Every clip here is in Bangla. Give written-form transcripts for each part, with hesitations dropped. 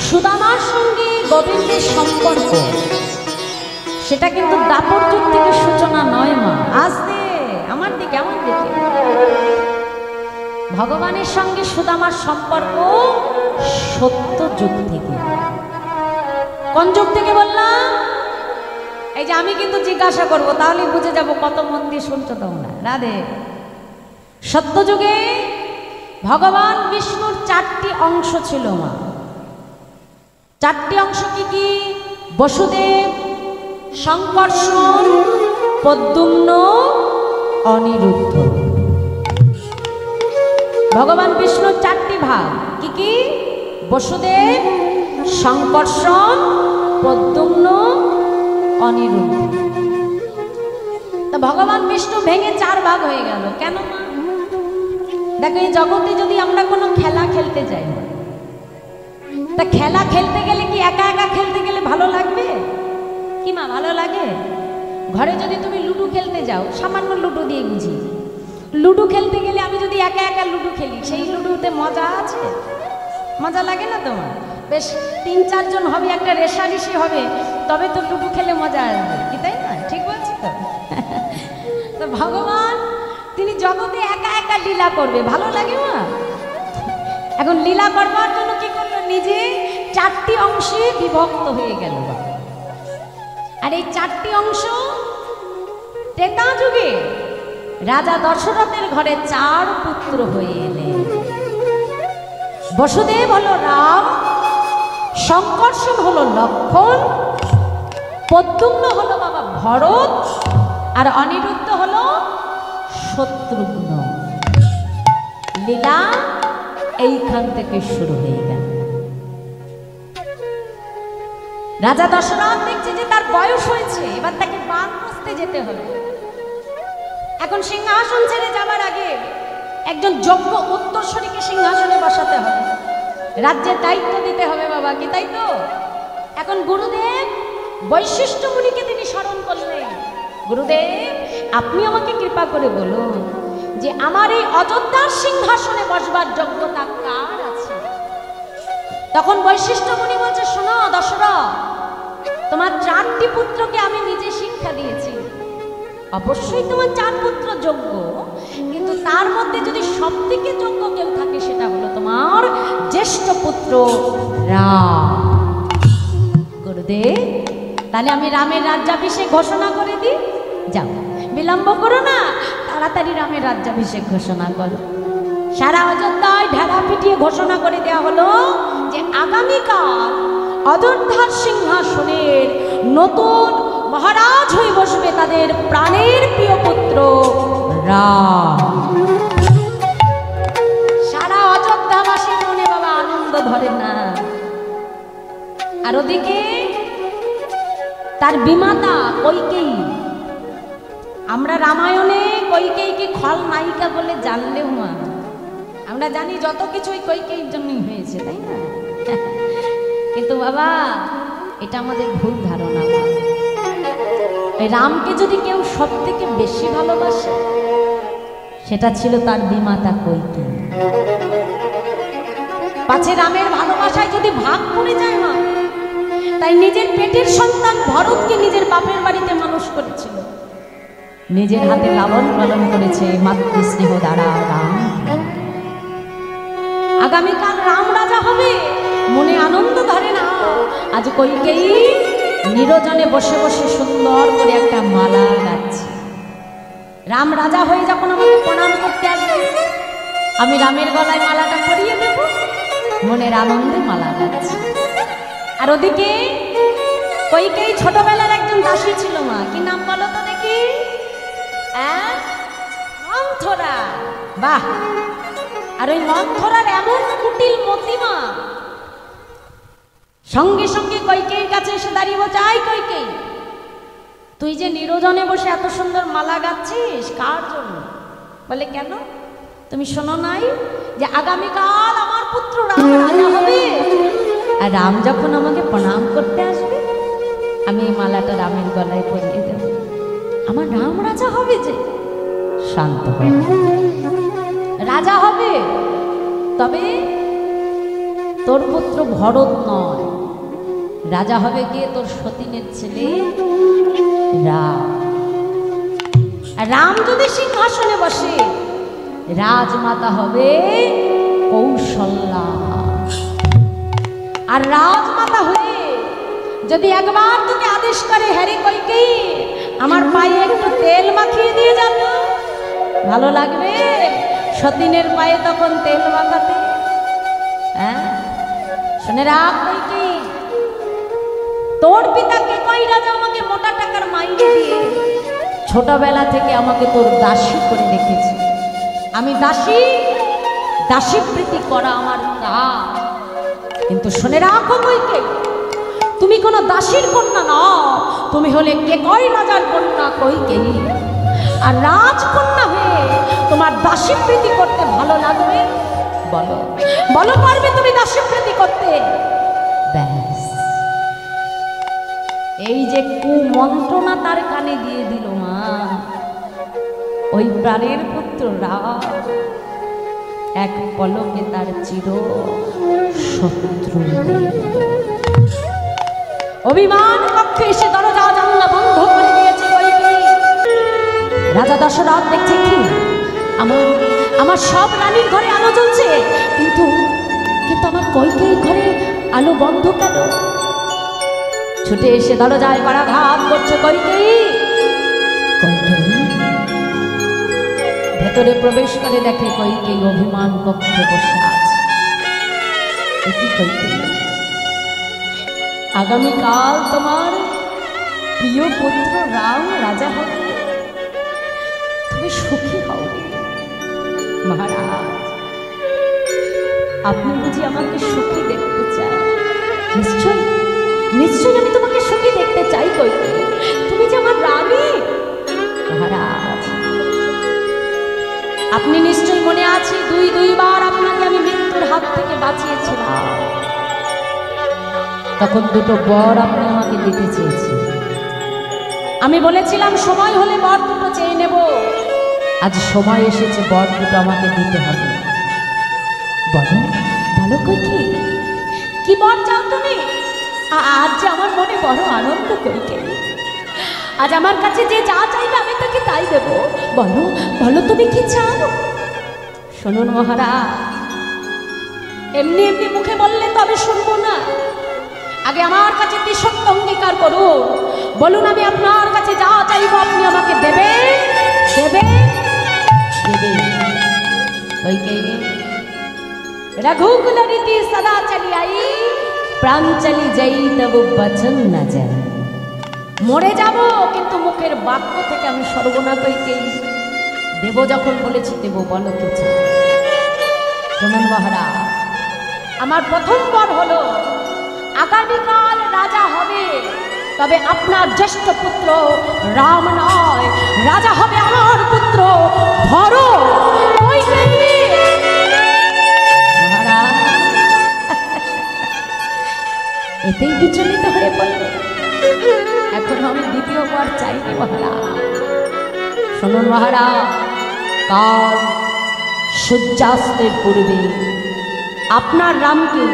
সুদামার সঙ্গে গোবিন্দের সম্পর্ক সেটা কিন্তু দাপর যুগ থেকে সূচনা নয় মা। আসতে আমার দিকে ভগবানের সঙ্গে সুদামার সম্পর্ক সত্য যুগ থেকে। কোন যুগ থেকে বললাম? এই যে আমি কিন্তু জিজ্ঞাসা করবো, তাহলে বুঝে যাব কত মন দিয়ে শুনছো তোমরা। রাধে। সত্য যুগে ভগবান বিষ্ণুর 4টি অংশ ছিল মা। 4টি অংশ কি কি? বসুদেব, সংকর্ষণ, প্রদ্যুম্ন, অনিরুদ্ধ। ভগবান বিষ্ণুর 4টি ভাগ কি কি? বসুদেব, সংকর্ষণ, প্রদ্যুম্ন, অনিরুদ্ধ। তা ভগবান বিষ্ণু ভেঙে 4 ভাগ হয়ে গেল কেন মা? দেখো, এই জগতে যদি আমরা কোনো খেলা খেলতে যাই, তা খেলা খেলতে গেলে কি একা একা খেলতে গেলে ভালো লাগবে কি মা? ভালো লাগে? ঘরে যদি তুমি লুডো খেলতে যাও, সামান্য লুডো দিয়ে বুঝি, লুডো খেলতে গেলে আমি যদি একা একা লুডো খেলি, সেই লুডোতে মজা আছে? মজা লাগে না তোমার? বেশ 3-4 জন হবে, একটা রেশারেশি হবে, তবে তো লুডো খেলে মজা আসবে, কি তাই না? ঠিক বলছি তো? তো ভগবান তিনি জগতে একা একা লীলা করবে, ভালো লাগে মা? এখন লীলা করবার জন্য কি করলো? নিজে 4টি অংশে বিভক্ত হয়ে গেল। আর এই 4টি অংশ ত্রেতা যুগে রাজা দশরথের ঘরে 4 পুত্র হয়ে এলেন। বসুদেব হলো রাম, সংকর্ষণ হলো লক্ষ্মণ, প্রদ্যুম্ন হলো বাবা ভরত, আর অনিরুদ্ধ হলো শত্রুঘ্ন। লীলা এইখান থেকে শুরু হয়ে গেল। রাজা দশরথ দেখছে যে তার বয়স হয়েছে, এবার তাকে বানপ্রস্থে যেতে হবে। এখন সিংহাসন ছেড়ে যাবার আগে একজন যোগ্য উত্তরসূরিকে সিংহাসনে বসাতে হবে, রাজ্যের দায়িত্ব দিতে হবে বাবা, কি তাই তো? এখন গুরুদেব বৈশিষ্ট্য মুনিকে তিনি স্মরণ করলেন। গুরুদেব, আপনি আমাকে কৃপা করে বলুন যে আমার এই অযোধ্যার সিংহাসনে বসবার যোগ্যতা কার আছে? তখন বৈশিষ্ট্য মুনি বলছে, শোনো দশরথ, তোমার 4টি পুত্রকে আমি নিজে শিক্ষা দিয়েছি। অবশ্যই তোমার 4 পুত্র যোগ্য, কিন্তু তার মধ্যে যদি সবথেকে যোগ্য কেউ থাকে, সেটা হলো তোমার জ্যেষ্ঠ পুত্র রাম। গুরুদেব, তাহলে আমি রামের রাজ্যাভিষেক ঘোষণা করে দিই। যাও, বিলম্ব করো না, তাড়াতাড়ি রামের রাজ্যাভিষেক ঘোষণা করো। সারা অযোধ্যায় ঢেরা পিটিয়ে ঘোষণা করে দেওয়া হলো যে আগামীকাল অযোধ্যার সিংহাসনের নতুন মহারাজ হয়ে বসবে তাদের প্রাণের প্রিয় পুত্র রাম। সারা অযোধ্যাবাসীর মনে বাবা আনন্দ ধরে না। আর ওদিকে তার বিমাতা কইকেয়ী, আমরা রামায়ণে কইকেয়ীকে খল নায়িকা বলে জানলেও মা, আমরা জানি যত কিছু ওই কইকেয়ীর জন্যই হয়েছে, তাই না? কিন্তু বাবা, এটা আমাদের ভুল ধারণা। রামকে যদি কেউ সব থেকে বেশি ভালোবাসে, সেটা ছিল তার বিমাতা কইকেয়ী। পাছে রামের ভালোবাসায় যদি ভাগ পড়ে যায় মা, তাই নিজের পেটের সন্তান ভরতকে নিজের বাপের বাড়িতে মানুষ করেছিল, নিজের হাতে লালন পালন করেছে মাতৃস্নেহ দ্বারা রাম। আগামীকাল রাম রাজা হবে, মনে আনন্দ ধরে না। আজ কইকেয়ী নিরজনে বসে বসে সুন্দর করে একটা মালা গাচ্ছে। রাম রাজা হয়ে যখন আমাকে প্রণাম করতে আসবে, আমি রামের গলায় মালাটা পরিয়ে দেব, মনের আনন্দে মালা গাচ্ছে। আর ওদিকে কইকেয়ী ছোটবেলার একজন দাসী ছিল মা, কি নাম বলো তো দেখি? মন্থরা। বাহ! আর ওই মন্থরার এমন কুটিল মতিমা, সঙ্গে সঙ্গে কইকেয়ীর কাছে এসে দাঁড়িয়ে বলছে, আই কইকেয়ী, তুই যে নিরজনে বসে এত সুন্দর মালা গাচ্ছিস, কার জন্য? বলে, কেন? তুমি শোনো নাই যে আগামীকাল আমার পুত্র রাম রাজা হবে, আর রাম যখন আমাকে প্রণাম করতে আসবে, আমি এই মালাটা রামের গলায় পরিয়ে দেব। আমার রাম রাজা হবে যে। শান্ত হবে, রাজা হবে, তবে তোর পুত্র ভরত নয়, রাজা হবে কে? তোর সতীনের ছেলে রাম। রাম যদি সিংহাসনে বসে, রাজমাতা হবে কৌশল্যা। আর রাজমাতা হয়ে যদি একবার তোকে আদেশ করে, হ্যারে কইকেয়ী আমার পায়ে একটু তেল মাখিয়ে দিয়ে যান, ভালো লাগবে? সতীনের পায়ে তখন তেল মাখাতে। হ্যাঁ, শুনে রাখ কইকেয়ী, তোর পিতা কেকই রাজা আমাকে মোটা টাকার মাইনে দিয়ে ছোটবেলা থেকে আমাকে তোর দাসী করে রেখেছে। আমি দাসী, দাসী প্রীতি করা আমার কাজ। কিন্তু শুনে রাখো কইকেয়ী, তুমি কোনো দাসীর কন্যা নও, তুমি হলে কেকই রাজার কন্যা কইকেয়ী। আর রাজকন্যা হয়ে তোমার দাসী প্রীতি করতে ভালো লাগবে? বলো বলো, পারবে তুমি দাসী প্রীতি করতে? ব্যাস, এই যে কুমন্ত্রণা তার কানে দিয়ে দিল মা, ওই প্রাণের পুত্র রাম এক পলকে তার চির শত্রু। অভিমান কক্ষে এসে দরজা জানলা বন্ধ করে দিয়েছে কইকেয়ী। রাজা দশরথ দেখছে কি, আমার সব রানীর ঘরে আলো জ্বলছে, কিন্তু আমার কইকেয়ী ঘরে আলো বন্ধ কেন? ছুটে এসে দরজায় করাঘাত করছে কইকেয়ী। ভেতরে প্রবেশ করে দেখে কইকেয়ী অভিমান কক্ষে বসে আছে। কি কইকেয়ী, আগামীকাল তোমার প্রিয় পুত্র রাম রাজা হবে, তুমি সুখী হও। মহারাজ, আপনি বুঝি আমাকে সুখী দেখতে চান? নিশ্চয় নিশ্চয় আমি তোমাকে সুখী দেখতে চাই কইকেয়ী, তুমি যে আমার রানী। মহারাজ, আপনি নিশ্চয় মনে আছে দুইবার আপনাকে আমি মৃত্যুর হাত থেকে বাঁচিয়েছিলাম। তখন দুটো বর আপনি আমাকে দিতে চেয়েছেন। আমি বলেছিলাম সময় হলে বর দুটো চেয়ে নেব। আজ সময় এসেছে, বর দুটো আমাকে দিতে হবে। বলো বলো কইকেয়ী, কি বর চাও তুমি? আজ যে আমার মনে বড় আনন্দ কইকেয়ী, আজ আমার কাছে যে যা চাইবে আমি তাকে তাই দেব। বলো বলো তুমি কি চাও? শুনুন মহারাজ, এমনি এমনি মুখে বললে তো আমি শুনবো না। আগে আমার কাছে তিসত্য অঙ্গীকার করুন। বলুন, আমি আপনার কাছে যা চাইব আপনি আমাকে দেবেন দেবেন দেবেন। কইকেয়ী, रघुकुल रीति सदा चली आई, प्राण चली যাই তবু বচন না যায়। মরে যাব, কিন্তু মুখের বাক্য থেকে আমি সর্বনা কইকেয়ী। দেব যখন বলেছি দেব, বলো কি চাও? শুনুন মহারাজ, আমার প্রথম বর হলো আগামীকাল রাজা হবে, তবে আপনার জ্যেষ্ঠ পুত্র রাম নয়, রাজা হবে আমার পুত্র ভরত। এতেই বিচলিত হয়ে পড়লে। এখন আমি দ্বিতীয়বার চাইনি মহারাজ। শুনুন মহারাজ, কাল সূর্যাস্তের পূর্বে আপনার রামকে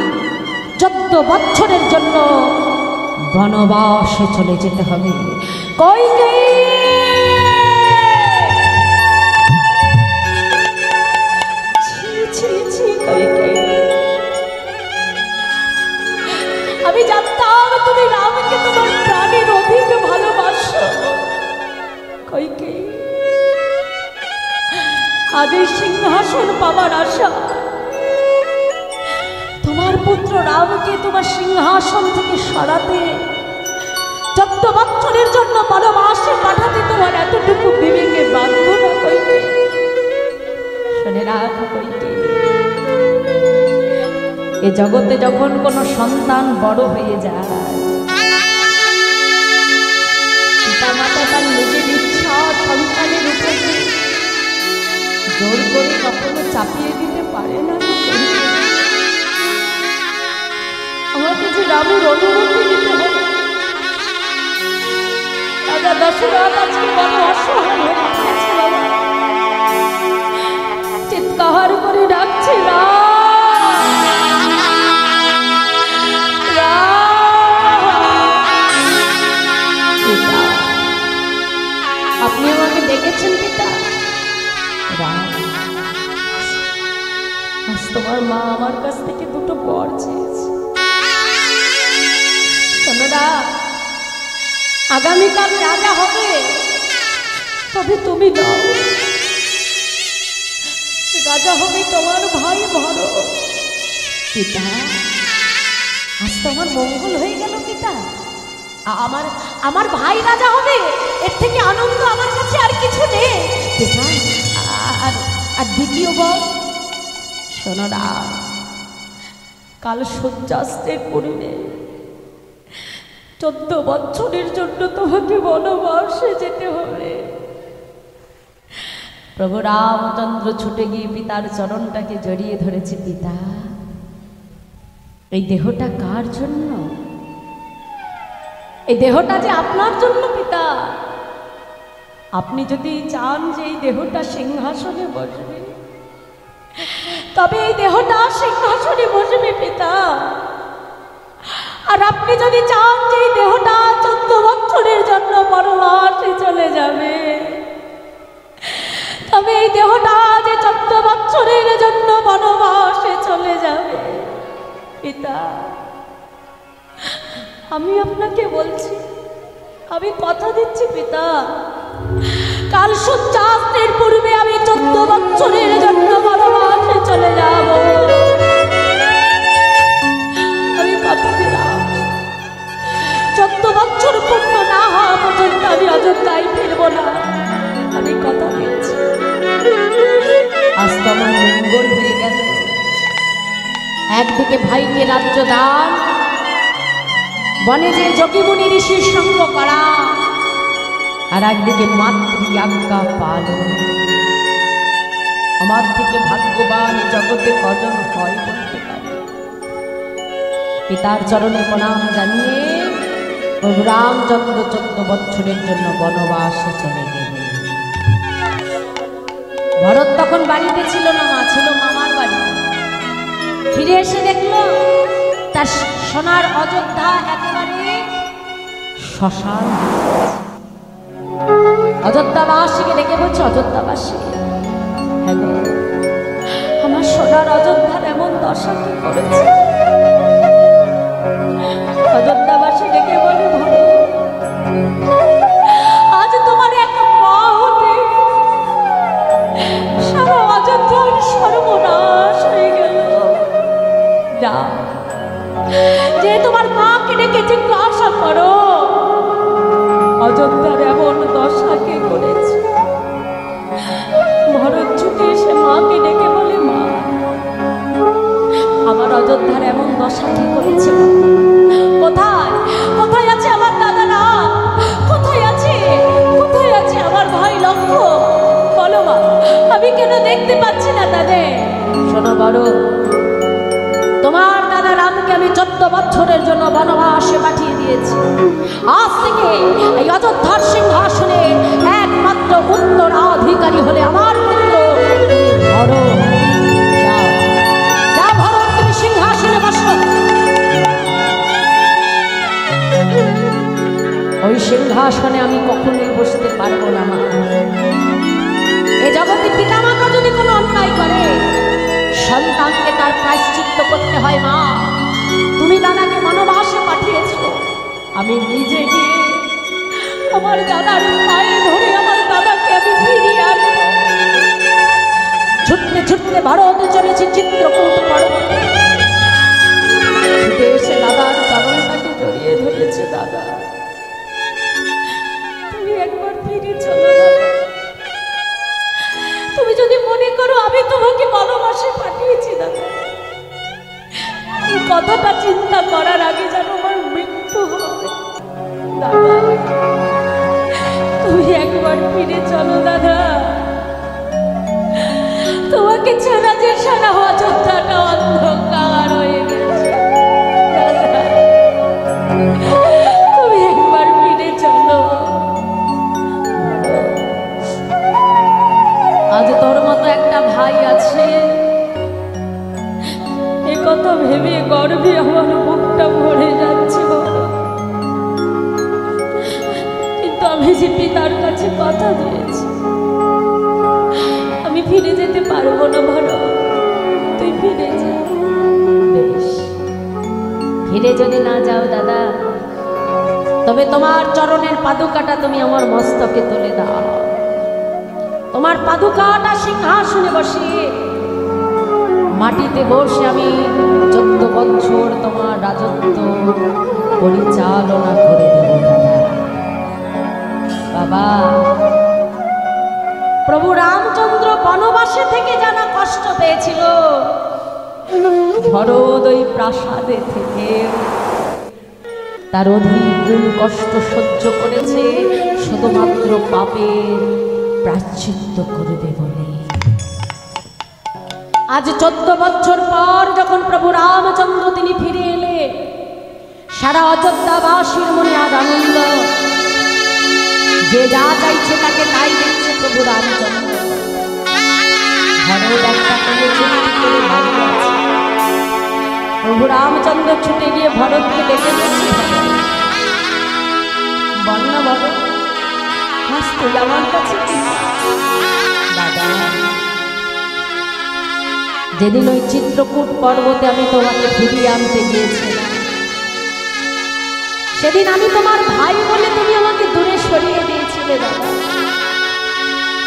14 বছরের জন্য বনবাসে চলে যেতে হবে। কইকেয়ী, আমি জানতাম তুমি রামকে তোমার প্রাণের অধিক ভালোবাসো। কইকেয়ী, আগে সিংহাসন পাবার আশা, তোমার পুত্র রামকে তোমার সিংহাসন থেকে সরাতে, 14 বছরের জন্য বনবাসে পাঠাতে তোমার এতটুকু বিবেকে বাধ্য না কইকেয়ী? শুনে রাখো কইকেয়ী, এ জগতে যখন কোনো সন্তান বড় হয়ে যায়, পিতামাতা তার নিজের ইচ্ছা সন্তানের উপরে জোর করে কখনো চাপিয়ে দিতে পারে না। আমাকে যে রামের অনুমতি নিতে হবে। রাজা দশরথ আজকে বড় অসহায় হয়ে উঠেছে বাবা, চিৎকার করে ডাকছে রাম। আগামীকাল রাজা হবে, তবে তুমি নাও, রাজা হবে তোমার ভাই ভরত। পিতা, আজ তো আমার মঙ্গল হয়ে গেল পিতা, আমার ভাই রাজা হবে, এর থেকে আনন্দ আমার কাছে আর কিছু নেই পিতা। আর দ্বিতীয় বল, শোনো না, কাল সূর্যাস্তের পূর্বে 14 বছরের জন্য তোমাকে বনবাসে যেতে হবে। প্রভু রামচন্দ্র ছুটে গিয়ে পিতার চরণটাকে জড়িয়ে ধরেছে। পিতা, এই দেহটা কার জন্য? এই দেহটা যে আপনার জন্য পিতা। আপনি যদি চান যে এই দেহটা সিংহাসনে বসবে, তবে এই দেহটা সিংহাসনে বসবে পিতা। আর আপনি যদি চান যে এই দেহটা 14 বছরের জন্য বনবাসে চলে যাবে, তবে এই দেহটা যে 14 বছরের জন্য বনবাসে চলে যাবে পিতা। আমি আপনাকে বলছি, আমি কথা দিচ্ছি পিতা, কাল সূর্যাস্তের পূর্বে আমি 14 বছরের জন্য বনবাসে চলে যাব। আমি কথা দিলাম, 14 বছর পূর্ণ না হওয়া পর্যন্ত আমি অযোধ্যায় ফিরব না। আমি কথা দিচ্ছি। আজ তো আমার মঙ্গল হয়ে গেল। একদিকে ভাইকে রাজ্য দান, বনে যে যোগীমুনি ঋষির সঙ্গ করা, আর একদিকে মাতৃ আজ্ঞা পালন। আমার থেকে ভাগ্যবান জগতে কজন হয় বলতে পারে? পিতার চরণে প্রণাম জানিয়ে প্রভু রামচন্দ্র 14 বছরের জন্য বনবাসে চলে গেলেন। ভরত তখন বাড়িতে ছিল না, মা ছিল মামার বাড়ি। ফিরে এসে দেখলো তার সোনার অযোধ্যা একেবারে শ্মশান। অযোধ্যাবাসীকে ডেকে বলছে, অযোধ্যাবাসী, হ্যাঁ গো, আমার সোনার অযোধ্যার এমন দশা কি করেছে? অযোধ্যাবাসী ডেকে বলে, আজ তোমার এক মা হতে সারা অযোধ্যার সর্বনাশ হয়ে গেল। যা, যে তোমার মাকে ডেকে জিজ্ঞাসা করো অযোধ্যার এমন দশা কে করেছে। ভরত ছুটে এসে মাকে ডেকে বলে, মা, আমার অযোধ্যার এমন দশা কি করেছে? কোথায় কোথায় আছে আমার দাদারা? কোথায় আছে আমার ভাই লক্ষ্মণ? বলো মা, আমি কেন দেখতে পাচ্ছি না তাদের? শোনো বড়, তোমার দাদা রামকে আমি 14 বছরের জন্য বনবাসে পাঠিয়ে দিয়েছি। আজ থেকে এই অযোধ্যার সিংহাসনে একমাত্র উত্তরাধিকারী হলে আমার পুত্র ভরত। যা ভরত, তুমি সিংহাসনে বসো। ওই সিংহাসনে আমি কখনোই বসতে পারবো না মা। এ জগতে পিতামাতা যদি কোনো অন্যায় করে, সন্তানকে তার প্রায়শ্চিত্ত করতে হয়। মা, তুমি দাদাকে বনবাসে পাঠিয়েছো, আমি নিজে গিয়ে আমার দাদার পায়ে ধরে আমার দাদাকে আমি ফিরিয়ে আনবো। ছুটতে ছুটতে ভারতে চলেছে চিত্রকূট পর্বতে। ছুটে এসে দাদার চরণটাকে জড়িয়ে ধরেছে। দাদা, তুমি একবার ফিরে চলো দাদা। তুমি যদি মনে করো আমি তোমাকে বনবাসে পাঠিয়েছি দাদা, এই কথাটা চিন্তা করার আগে যেন আমার মৃত্যু হবে। দাদা, তুমি একবার ফিরে চলো দাদা। তোমাকে ছাড়া যে সারা অযোধ্যাটা অন্ধকার হয়ে গেছে। তুমি একবার ফিরে চলো। আজ তোর মতো একটা ভাই আছে, এ কথা ভেবে গর্বে আমার বুকটা ভরে যাচ্ছে। কিন্তু আমি যে পিতার কাছে কথা দিয়েছি, আমি ফিরে যেতে পারবো না। ভালো, তুই ফিরে যা। বেশ, ফিরে যদি না যাও দাদা, তবে তোমার চরণের পাদুকাটা তুমি আমার মস্তকে তুলে দাও। তোমার পাদুকাটা সিংহাসনে বসিয়ে মাটিতে বসে আমি 14 বছর তোমার রাজত্ব পরিচালনা করে দেব বাবা। প্রভু রামচন্দ্র বনবাসে থেকে জানা কষ্ট পেয়েছিল, ভরত ওই প্রাসাদে থেকে তার অধিক গুণ কষ্ট সহ্য করেছে শুধুমাত্র পাপের প্রায়শ্চিত্ত করবে বলে। আজ 14 বছর পর যখন প্রভু রামচন্দ্র তিনি ফিরে এলে, সারা অযোধ্যাবাসীর মনে আজ আনন্দ, যে যা চাইছে তাকে তাই দিচ্ছে প্রভু রামচন্দ্র। প্রভু রামচন্দ্র ছুটে গিয়ে ভরতকে ডেকে দিচ্ছে, বন্যা বলো হাসতে আমার কাছে দাদা, যেদিন ওই চিত্রকূট পর্বতে আমি তোমাকে ফিরিয়ে আনতে গিয়েছিলাম, সেদিন আমি তোমার ভাই বলে তুমি আমাকে দূরে সরিয়ে দিয়েছিলে দাদা।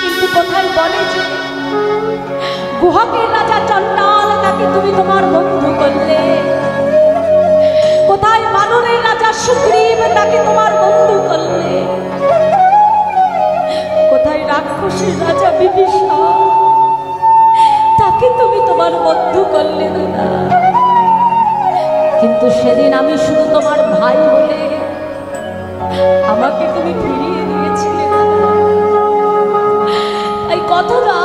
কিন্তু কোথায় বলে যে গুহকের রাজা চণ্ডাল, তাকে তুমি তোমার বন্ধু করলে। কোথায় বানরের রাজা সুগ্রীব, তাকে তোমার বন্ধু করলে। কোথায় রাক্ষসের রাজা বিভীষণ, তাকে তুমি তোমার বন্ধু করলে দাদা। কিন্তু সেদিন আমি শুধু তোমার ভাই বলে আমাকে তুমি ফিরিয়ে দিয়েছিলে দাদা। এই কথাটা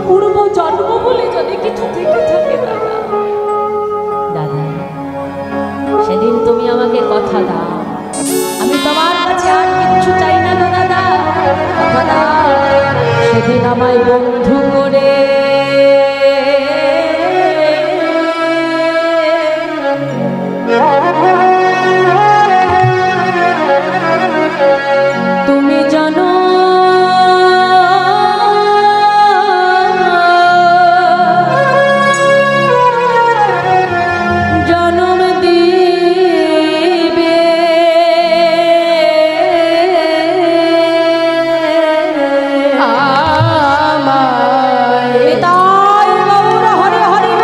পূর্ব জন্ম বলে যদি কিছু থেকে থাকে দাদা, দাদা সেদিন তুমি আমাকে কথা দাও, আমি তোমার কাছে আর কিচ্ছু চাই না দাদা। কথা দাও সেদিন আমায় বন্ধু করে তুমি জানো জন্ম দিবে আমায়, তাই গৌর হরে হরে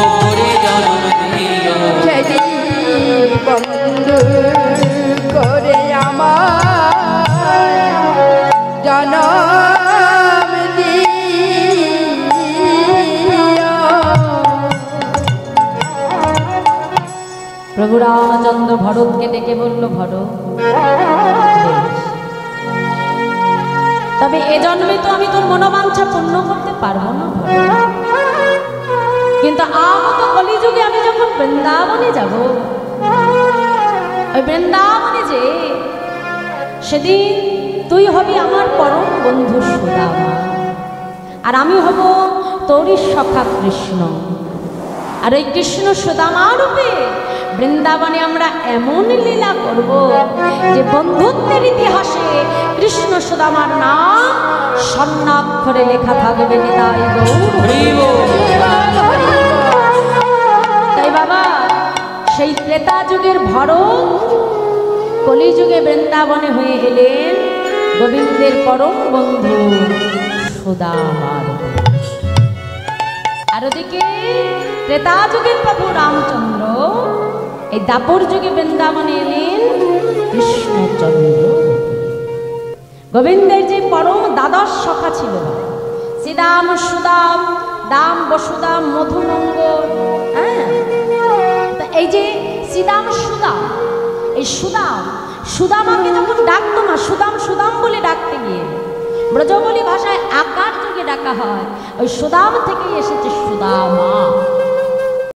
করে জন্ম দিও যদি বন্ধু করে আমার জনম দিও। প্রভু রামচন্দ্র ভরতকে ডেকে বলল, ভরত তবে এ জন্মে তো আমি তোর মনোবাঞ্ছা পূর্ণ করতে পারবো না ভরত, কিন্তু আগত কলিযুগে আমি যখন বৃন্দাবনে যাব, ওই বৃন্দাবনে যে সেদিন তুই হবি আমার পরম বন্ধু সুদামা, আর আমি হব তোরই সখা কৃষ্ণ। আর ওই কৃষ্ণ সুদামা রূপে বৃন্দাবনে আমরা এমন লীলা করব যে বন্ধুত্বের ইতিহাসে কৃষ্ণ সুদামার নাম স্বর্ণাক্ষরে লেখা থাকবে। নিতাই গৌর। তাই বাবা, সেই ত্রেতা যুগের ভরত কলিযুগে বৃন্দাবনে হয়ে এলেন গোবিন্দের পরম বন্ধু সুদামার। আর ওদিকে ত্রেতা যুগের প্রভু রামচন্দ্র এই দাপর যুগে বৃন্দাবনে এলেন কৃষ্ণচন্দ্র। গোবিন্দের যে পরম দ্বাদশ সখা ছিল, শ্রীদাম, সুদাম, দাম, বসুদাম, মধুমঙ্গল। হ্যাঁ, এই যে শ্রীদাম সুদাম, এই সুদামাকে যখন ডাকতো না, সুদাম সুদাম বলে ডাকতে গিয়ে ব্রজবলি ভাষায় আকার যুগে ডাকা হয়, ওই সুদাম থেকেই এসেছে সুদামা।